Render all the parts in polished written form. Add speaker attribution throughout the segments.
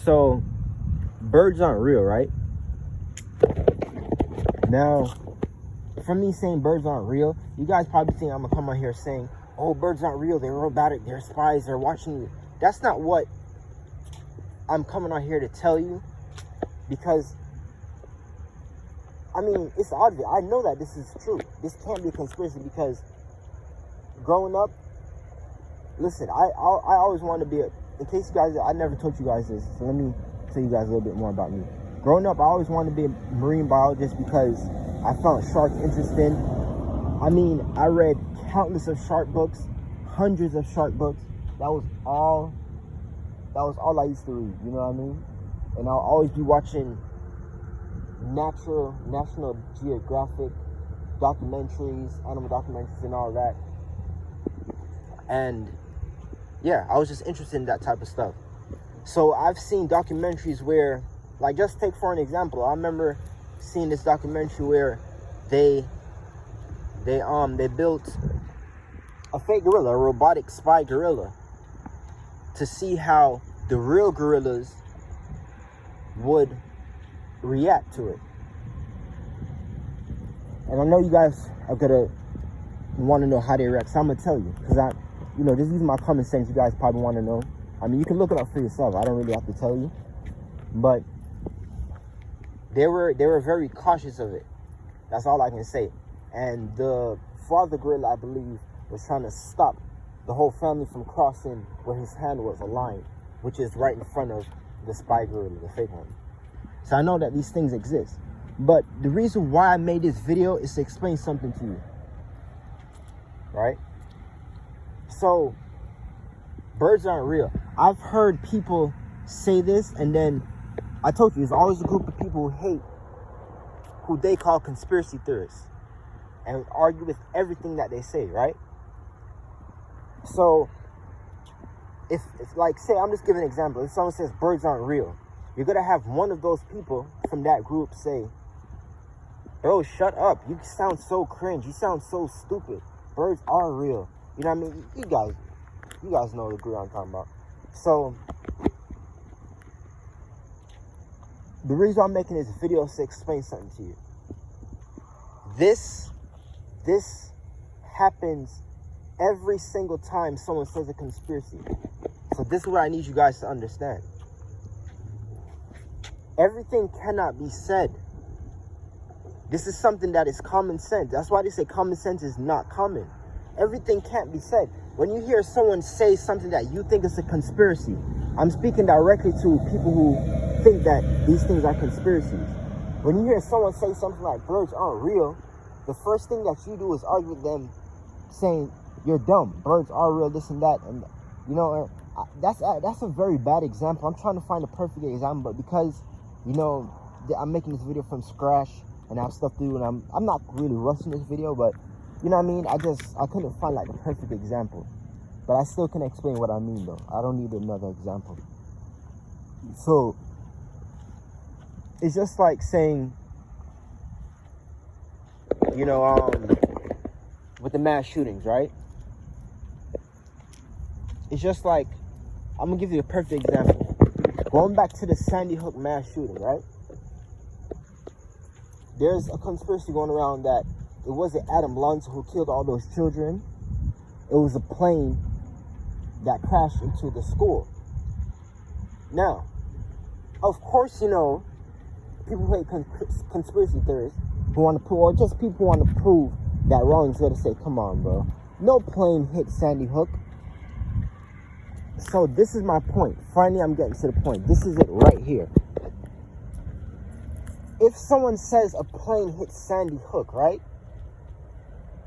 Speaker 1: So, birds aren't real, right? Now, from me saying birds aren't real, you guys probably think I'm gonna come on here saying, oh, birds aren't real, they're robotic, they're spies, they're watching you. That's not what I'm coming on here to tell you, because I mean, it's obvious. I know that this is true. This can't be a conspiracy, because growing up, listen, I always wanted to be in case you guys, I never told you guys this, so let me tell you guys a little bit more about me. Growing up, I always wanted to be a marine biologist because I found sharks interesting. I mean, I read countless of shark books, hundreds of shark books. That was all I used to read, you know what I mean? And I'll always be watching National Geographic documentaries, animal documentaries and all that. And yeah, I was just interested in that type of stuff. So I've seen documentaries where, like, just take for an example, I remember seeing this documentary where they built a fake gorilla, a robotic spy gorilla, to see how the real gorillas would react to it. And I know you guys are gonna want to know how they react, so I'm gonna tell you, because this is my common sense. You guys probably want to know. I mean, you can look it up for yourself. I don't really have to tell you, but they were very cautious of it. That's all I can say. And the father gorilla, I believe, was trying to stop the whole family from crossing where his hand was aligned, which is right in front of the spy gorilla, the fake one. So I know that these things exist. But the reason why I made this video is to explain something to you. Right? So, birds aren't real. I've heard people say this, and then I told you, there's always a group of people who they call conspiracy theorists, and argue with everything that they say, right? So, if like, say, I'm just giving an example. If someone says birds aren't real, you're going to have one of those people from that group say, bro, shut up. You sound so cringe. You sound so stupid. Birds are real. You know what I mean? You guys know the group I'm talking about. So, the reason I'm making this video is to explain something to you. This happens every single time someone says a conspiracy. So this is what I need you guys to understand. Everything cannot be said. This is something that is common sense. That's why they say common sense is not common. Everything can't be said. When you hear someone say something that you think is a conspiracy, I'm speaking directly to people who think that these things are conspiracies. When you hear someone say something like birds aren't real, the first thing that you do is argue with them, saying you're dumb. Birds are real, this and that, and that's a very bad example. I'm trying to find a perfect example, but because I'm making this video from scratch and I have stuff to do, and I'm not really rushing this video, but you know what I mean? I couldn't find like a perfect example, but I still can explain what I mean though. I don't need another example. So it's just like saying, with the mass shootings, right? It's just like, I'm gonna give you a perfect example. Going back to the Sandy Hook mass shooting, right? There's a conspiracy going around that it wasn't Adam Lanza who killed all those children. It was a plane that crashed into the school. Now, of course, people who hate conspiracy theorists who want to prove, or just people who want to prove that wrong, is going to say, come on, bro. No plane hit Sandy Hook. So this is my point. Finally, I'm getting to the point. This is it right here. If someone says a plane hit Sandy Hook, right?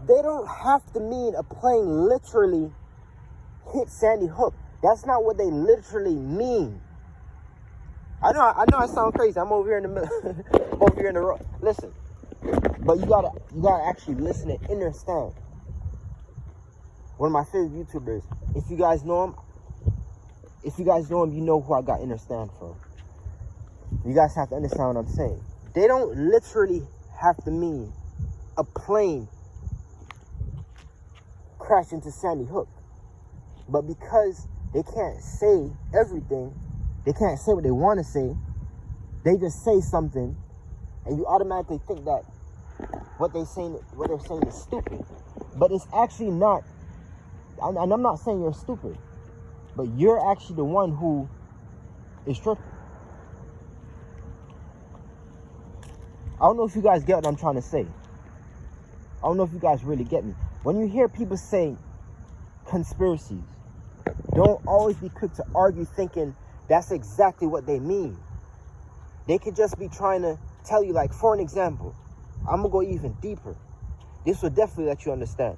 Speaker 1: They don't have to mean a plane literally hit Sandy Hook. That's not what they literally mean. I know I sound crazy. I'm over here in the middle, over here in the road. Listen, but you gotta actually listen and understand. One of my favorite YouTubers. If you guys know him, you know who I got understand from. You guys have to understand what I'm saying. They don't literally have to mean a plane crashed into Sandy Hook. But because they can't say everything, they can't say what they want to say, they just say something, and you automatically think that what they're saying is stupid. But it's actually not. And I'm not saying you're stupid, but you're actually the one who is tripping. I don't know if you guys get what I'm trying to say. I don't know if you guys really get me. When you hear people say conspiracies, don't always be quick to argue thinking that's exactly what they mean. They could just be trying to tell you, like, for an example, I'm going to go even deeper. This will definitely let you understand.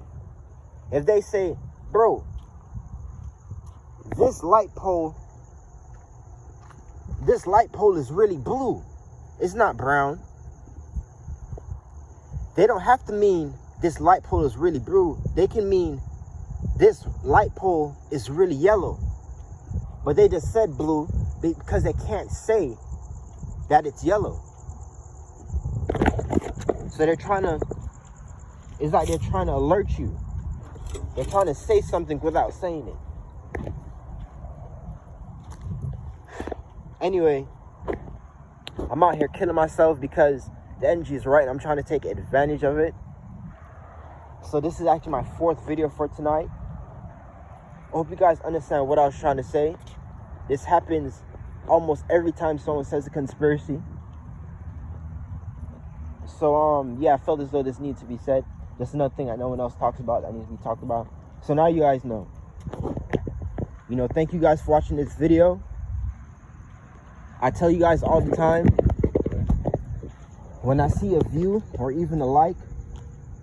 Speaker 1: If they say, bro, this light pole is really blue. It's not brown. They don't have to mean this light pole is really blue. They can mean this light pole is really yellow. But they just said blue because they can't say that it's yellow. So it's like they're trying to alert you. They're trying to say something without saying it. Anyway, I'm out here killing myself because the energy is right and I'm trying to take advantage of it. So this is actually my 4th video for tonight. I hope you guys understand what I was trying to say. This happens almost every time someone says a conspiracy. So yeah, I felt as though this needs to be said. Just another thing that no one else talks about that needs to be talked about. So now you guys know. You know, thank you guys for watching this video. I tell you guys all the time, when I see a view or even a like,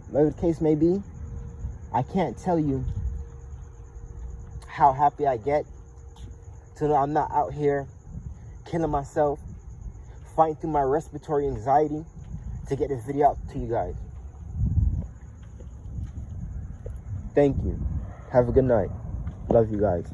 Speaker 1: whatever the case may be, I can't tell you how happy I get to know I'm not out here killing myself, fighting through my respiratory anxiety to get this video out to you guys. Thank you. Have a good night. Love you guys.